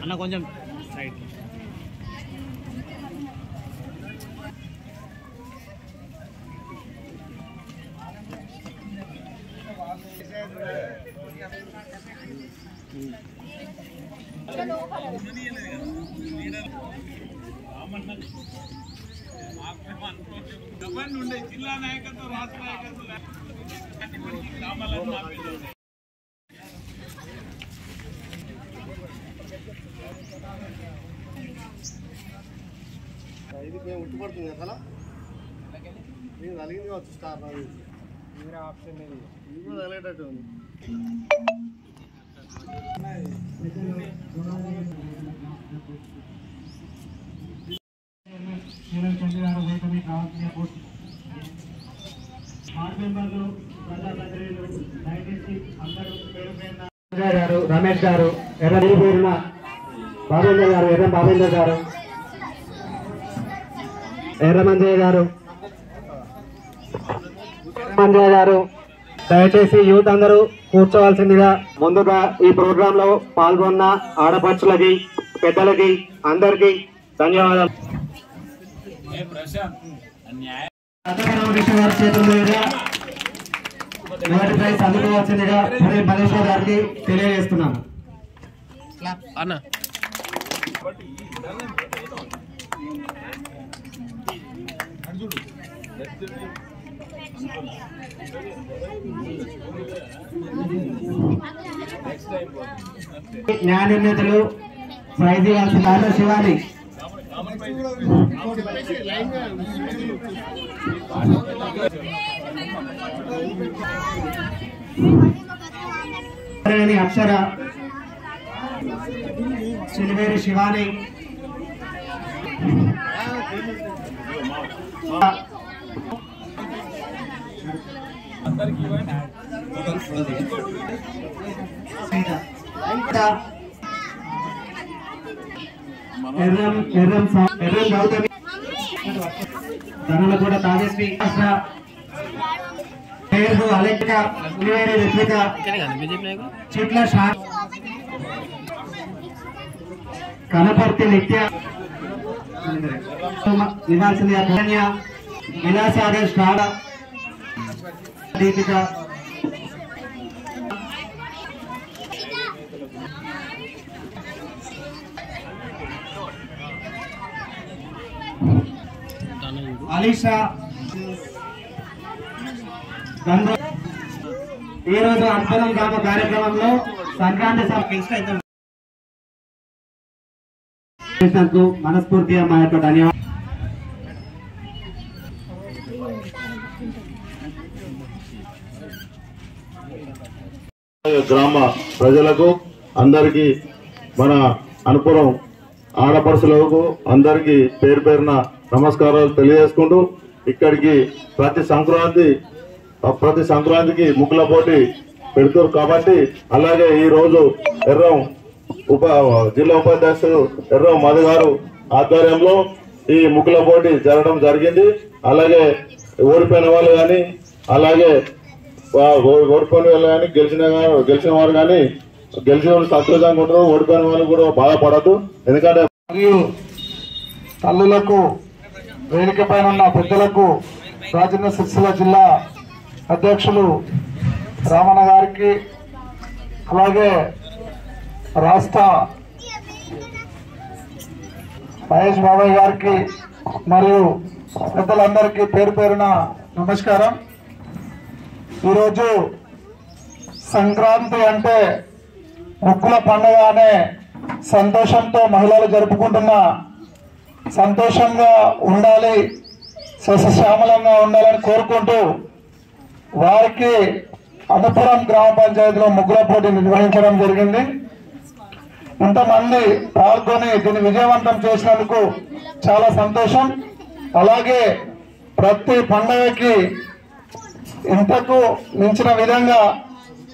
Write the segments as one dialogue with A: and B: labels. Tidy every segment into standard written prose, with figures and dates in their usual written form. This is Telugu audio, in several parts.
A: అన్న కొంచెం సైడ్
B: జిల్లా నాయకత్వం రాష్ట్ర నాయకత్వం
C: ఇది మేము ఉట్టుపడుతుంది కదా నేను కలిగింది కావచ్చు స్టార్ వేరే ఆప్షన్ ఇది కూడా తగిలేటట్టు ఉంది.
D: గారు రమేష్ గారు ఎర్ర బాబేంద్ర గారు ఎర్ర బాబేంద్ర గారు ఎర్రమంజయ్య గారు మంజయ్య గారు దయచేసి యూత్ అందరూ కూర్చోవలసిందిగా ముందుగా ఈ ప్రోగ్రామ్ లో పాల్గొన్న ఆడపడుచులకి పెద్దలకి అందరికి ధన్యవాదాలు. మొదటి ప్రైజ్ అందుకోవాల్సిందిగా మలేశ్వర్ గారికి తెలియజేస్తున్నాను.
A: అన్న
D: న్యాయ నిర్ణేతలు ప్రైజ్ ఇవ్వాల్సిన శివాని అక్షర చిలివేరి శివాని ఎర్రం గౌతమి ధనుల కూడా తాజస్వి పేరు అలెక్క రిత్విక చిట్ల కనపర్తి నిత్య ఇవ్వాల్సింది అరణ్య విలాసాగర్ స్టాడ దీపిక అలీషా ఈ రోజు అంతరం గ్రామ కార్యక్రమంలో సంక్రాంతి సభకు మనస్ఫూర్తిగా మా యొక్క ధన్యవాదాలు.
C: గ్రామ ప్రజలకు అందరికీ మన అనుపురం ఆడపడుచులకు అందరికీ పేరు పేరున నమస్కారాలు తెలియజేసుకుంటూ ఇక్కడికి ప్రతి సంక్రాంతికి ముగ్గుల పోటీ పెడుతారు కాబట్టి అలాగే ఈ రోజు ఎర్రం జిల్లా ఉపాధ్యక్షుడు ఎర్రం మధు గారు ఆధ్వర్యంలో ఈ ముగ్గుల పోటీ జరగడం జరిగింది. అలాగే ఓడిపోయిన వాళ్ళు కానీ అలాగే ఓడిపోయిన వాళ్ళు కానీ గెలిచిన వారు కానీ గెలిచిన వాళ్ళు సంతోషంగా ఉంటారు, ఓడిపోయిన వాళ్ళు కూడా బాధపడద్దు. ఎందుకంటే
D: మరియు తల్లులకు వేదిక పైన ఉన్న పెద్దలకు రాజన్న సిరిసిల్ల జిల్లా అధ్యక్షులు రామన్న గారికి అలాగే రాష్ట్ర మహేష్ బాబాయ్ గారికి మరియు పెద్దలందరికీ పేరు పేరున నమస్కారం. ఈరోజు సంక్రాంతి అంటే ముగ్గుల పండుగ అనే సంతోషంతో మహిళలు జరుపుకుంటున్న సంతోషంగా ఉండాలి, సస్యశ్యామలంగా ఉండాలని కోరుకుంటూ వారికి అనుపురం గ్రామ పంచాయతీలో ముగ్గుల పోటీ నిర్వహించడం జరిగింది.
E: ఇంతమంది పాల్గొని దీన్ని విజయవంతం చేసినందుకు చాలా సంతోషం. అలాగే ప్రతి పండుగకి ఇంతకు మించిన విధంగా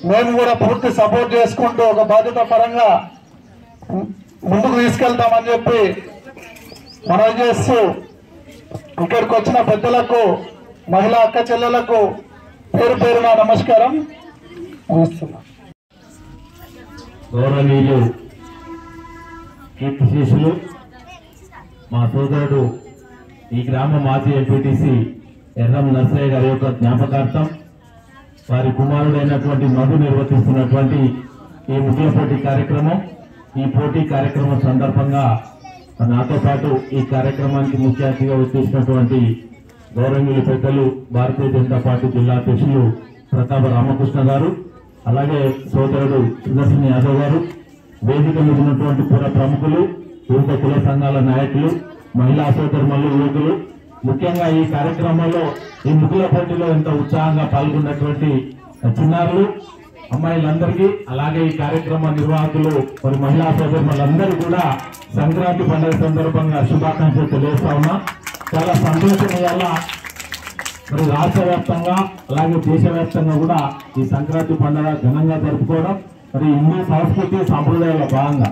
E: మేము కూడా పూర్తి సపోర్ట్ చేసుకుంటూ ఒక బాధ్యత పరంగా ముందుకు తీసుకెళ్తామని చెప్పి మనవి చేస్తూ ఇక్కడికి వచ్చిన పెద్దలకు మహిళా అక్క చెల్లెలకు పేరు పేరున నమస్కారం ముగిస్తున్నాం.
F: గౌరవనీయులు కీర్తిశేషులు మా సోదరుడు ఈ గ్రామ మాజీ ఎంపీటీసీ ఎర్రం నర్సయ్య గారి యొక్క జ్ఞాపకార్థం వారి కుమారుడైనటువంటి మధు నిర్వర్తిస్తున్నటువంటి ఈ ముగ్గుల పోటీ కార్యక్రమం, ఈ పోటీ కార్యక్రమం సందర్భంగా నాతో పాటు ఈ కార్యక్రమానికి ముఖ్య అతిథిగా వచ్చేసినటువంటి గౌరవనీయులు పెద్దలు భారతీయ జనతా పార్టీ జిల్లా అధ్యక్షులు ప్రతాప రామకృష్ణ గారు, అలాగే సోదరుడు సుదర్శన్ యాదవ్ గారు, వేదిక మీద ఉన్నటువంటి పుర ప్రముఖులు, వివిధ కుల సంఘాల నాయకులు, మహిళా సోదరులు, యువకులు, ముఖ్యంగా ఈ కార్యక్రమంలో ఈ ముగ్గుల పోటీలో ఎంతో ఉత్సాహంగా పాల్గొన్నటువంటి చిన్నారులు, అమ్మాయిలందరికీ, అలాగే ఈ కార్యక్రమ నిర్వాహకులు మరి మహిళా సోదరులందరూ కూడా సంక్రాంతి పండుగ సందర్భంగా శుభాకాంక్షలు తెలియజేస్తా ఉన్నా. చాలా సంతోషం. వల్ల మరి రాష్ట్ర వ్యాప్తంగా అలాగే దేశవ్యాప్తంగా కూడా ఈ సంక్రాంతి పండుగ ఘనంగా జరుపుకోవడం, మరి హిందూ సంస్కృతి సంప్రదాయాల భాగంగా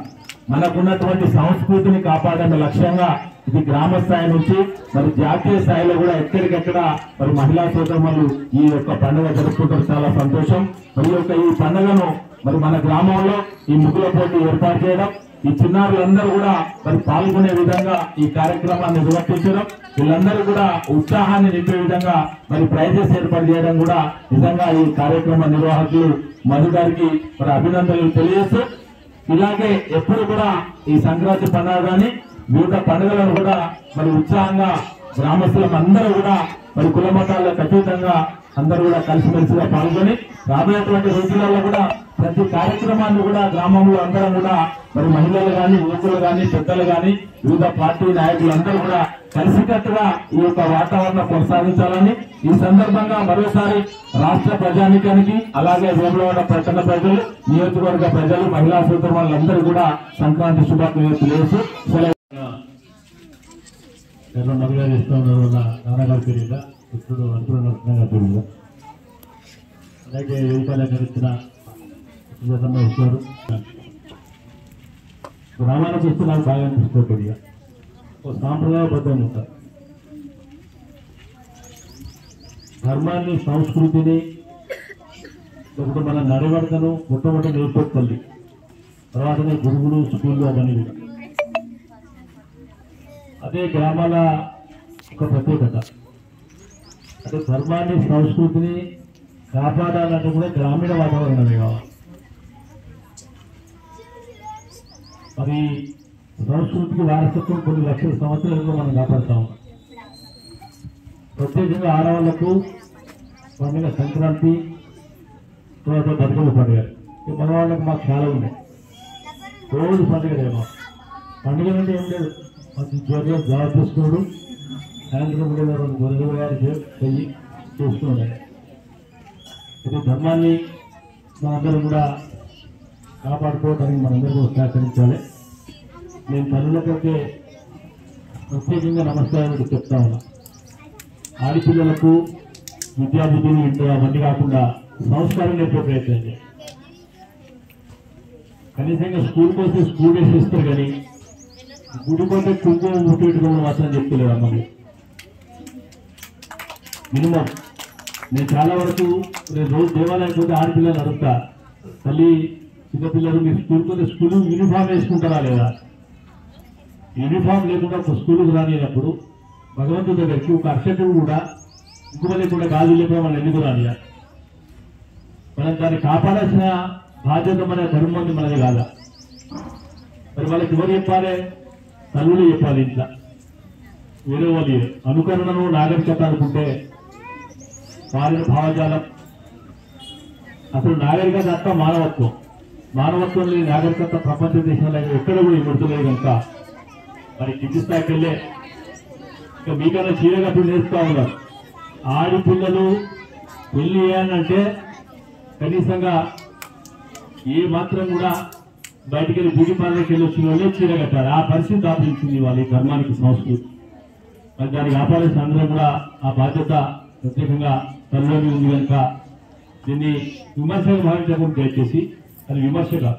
F: మనకున్నటువంటి సంస్కృతిని కాపాడమే లక్ష్యంగా ఇది గ్రామ స్థాయి నుంచి మరి జాతీయ స్థాయిలో కూడా ఎక్కడికెక్కడ మరి మహిళా సోదరులు ఈ యొక్క పండుగ జరుపుకుంటారు. చాలా సంతోషం. మరి యొక్క ఈ పండుగను మరి మన గ్రామంలో ఈ ముగ్గుల పోటీ ఏర్పాటు చేయడం, ఈ చిన్నారులందరూ కూడా మరి పాల్గొనే విధంగా ఈ కార్యక్రమాన్ని నిర్వర్తించడం, వీళ్ళందరూ కూడా ఉత్సాహాన్ని నింపే విధంగా మరి ప్రైజెస్ ఏర్పాటు చేయడం కూడా నిజంగా ఈ కార్యక్రమ నిర్వాహకులు మధు గారికి మరి అభినందనలు తెలియజేస్తూ, ఇలాగే ఎప్పుడు కూడా ఈ సంక్రాంతి పండుగ కానీ వివిధ పండుగలను కూడా మరి ఉత్సాహంగా గ్రామస్తులం అందరూ కూడా మరి కుల మతాలకు అతీతంగా అందరూ కూడా కలిసిమెలిసిగా పాల్గొని రాబోయేటువంటి రోజులలో కూడా ప్రతి కార్యక్రమాన్ని కూడా గ్రామంలో అందరం కూడా మరి మహిళలు కానీ, యువకులు కానీ, పెద్దలు కానీ, వివిధ పార్టీ నాయకులు అందరూ కూడా కలిసికట్టుగా ఈ యొక్క వాతావరణం కొనసాగించాలని ఈ సందర్భంగా మరోసారి రాష్ట్ర ప్రజానికానికి, అలాగే వేములవాడ పట్టణ ప్రజలు, నియోజకవర్గ ప్రజలు, మహిళా సోదరులందరూ కూడా సంక్రాంతి శుభాకాంక్షలు తెలియజేస్తూ మధుగారు ఇస్తూ ఉన్నారు. నాన్నగారి పేరుగా ఇప్పుడు అంటున్న నరసింహ పేరుగా, అలాగే వేదికలంకరించిన ఇస్తారు. గ్రామానికి వస్తే నాకు బాగా అనిపిస్తుంది. ఒక సాంప్రదాయబద్ధంగా ఉంటారు. ధర్మాన్ని, సంస్కృతిని, లేకపోతే మన నడవడికను మొట్టమొదటి నేర్పొస్తుంది. తర్వాతనే గురువులు, స్కూళ్ళు అవన్నీ కూడా. అదే గ్రామాల ఒక ప్రత్యేకత. అంటే ధర్మాన్ని, సంస్కృతిని కాపాడాలంటే కూడా గ్రామీణ వాతావరణమే కావాలి. మరి సంస్కృతికి వారసత్వం కొన్ని లక్షల సంవత్సరాలుగా మనం కాపాడుతాం. ప్రత్యేకంగా ఆడవాళ్లకు పండుగ సంక్రాంతి, తర్వాత బతుకమ్మ పండుగ, మన వాళ్ళకి మాకు చాలా ఉన్నాయి. రోజు పండుగలేమో పండుగ అంటే ఏం లేదు, మంచి జ్వరం జాబ్ చేసుకున్నాడు, సాయంత్రం కూడా గొర్రెలు చెయ్యి చూస్తున్నాడు. ఇది ధర్మాన్ని మనందరం కూడా కాపాడుకోవడానికి మనందరూ కూడా సహకరించాలి. నేను తల్లులకైతే ప్రత్యేకంగా నమస్కారం చెప్తా ఉన్నా. ఆడపిల్లలకు విద్యాబుద్ధులు ఇంట్లో అవన్నీ కాకుండా సంస్కారం నేర్పే ప్రయత్నం చేయాలి. కనీసంగా స్కూల్కి వస్తే స్కూల్ వేసి ఇస్తారు, కానీ గుడికొంటే కుంకుమ ముట్టి పెట్టుకోవడం మాత్రం చెప్తలేదు అమ్మకి. మినిమం నేను చాలా వరకు రోజు దేవాలయానికి పోతే ఆడపిల్లలు అడుగుతా, తల్లి చిన్నపిల్లలు మీరు స్కూల్కి పోతే స్కూల్ యూనిఫామ్ వేసుకుంటారా లేదా? యూనిఫామ్ లేకుండా ఒక స్కూల్కి రానినప్పుడు భగవంతుడి దగ్గరికి ఒక అర్చకుడు కూడా కుంకుమ లేకుండా గాజు లేకుండా మనం ఎందుకు రానియా? మనం దాన్ని కాపాడాల్సిన బాధ్యత మన ధర్మం మనది కాదా? మరి వాళ్ళకి ఎవరు చెప్పాలి? తల్లులు చెప్పాలి. ఇంట్లో వేరే వాళ్ళు అనుకరణను నాగరికత అనుకుంటే మారిన భావజాలం. అసలు నాగరికత అంతా మానవత్వం. మానవత్వం లేని నాగరికత ప్రపంచ దేశంలో ఎక్కడ కూడా ఇవ్వలేదు కనుక మరి కింది స్థాయికి వెళ్ళే ఇక మీకన్నా చీరగా నేర్చుతా ఉన్నారు. ఆడపిల్లలు పెళ్లి చేయాలంటే కనీసంగా ఏ మాత్రం కూడా బయటికి వెళ్ళి బ్యూటీ పార్లర్కి వెళ్ళి వచ్చిన వాళ్ళే చీర కట్టారు. ఆ పరిస్థితి దాపించింది వాళ్ళ ఈ ధర్మానికి సంస్కృతి. మరి దాన్ని కాపాడాల్సిన అందరూ కూడా ఆ బాధ్యత ప్రత్యేకంగా తల్లిలోని ఉంది కనుక దీన్ని విమర్శగా భావించకుండా దయచేసి అది విమర్శగా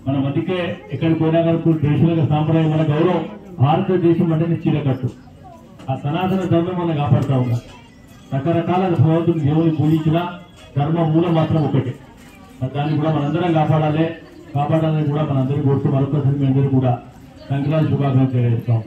F: మన మధ్యకే ఎక్కడికి పోయినా కనుక ట్రెడిషనల్గా సాంప్రదాయం మన గౌరవం భారతదేశం అంటేనే చీర కట్టు. ఆ సనాతన ధర్మం మనం కాపాడుతూ ఉన్నాం. రకరకాల భగవంతుని దేవుని పూజించిన ధర్మ మూలం మాత్రం ఒకటే. దాన్ని కూడా మనందరం కాపాడాలని కూడా మనందరికీ కోరుతూ మరొకసారి మీ అందరూ కూడా సంక్రాంతి శుభాకాంక్షలు చేస్తాం.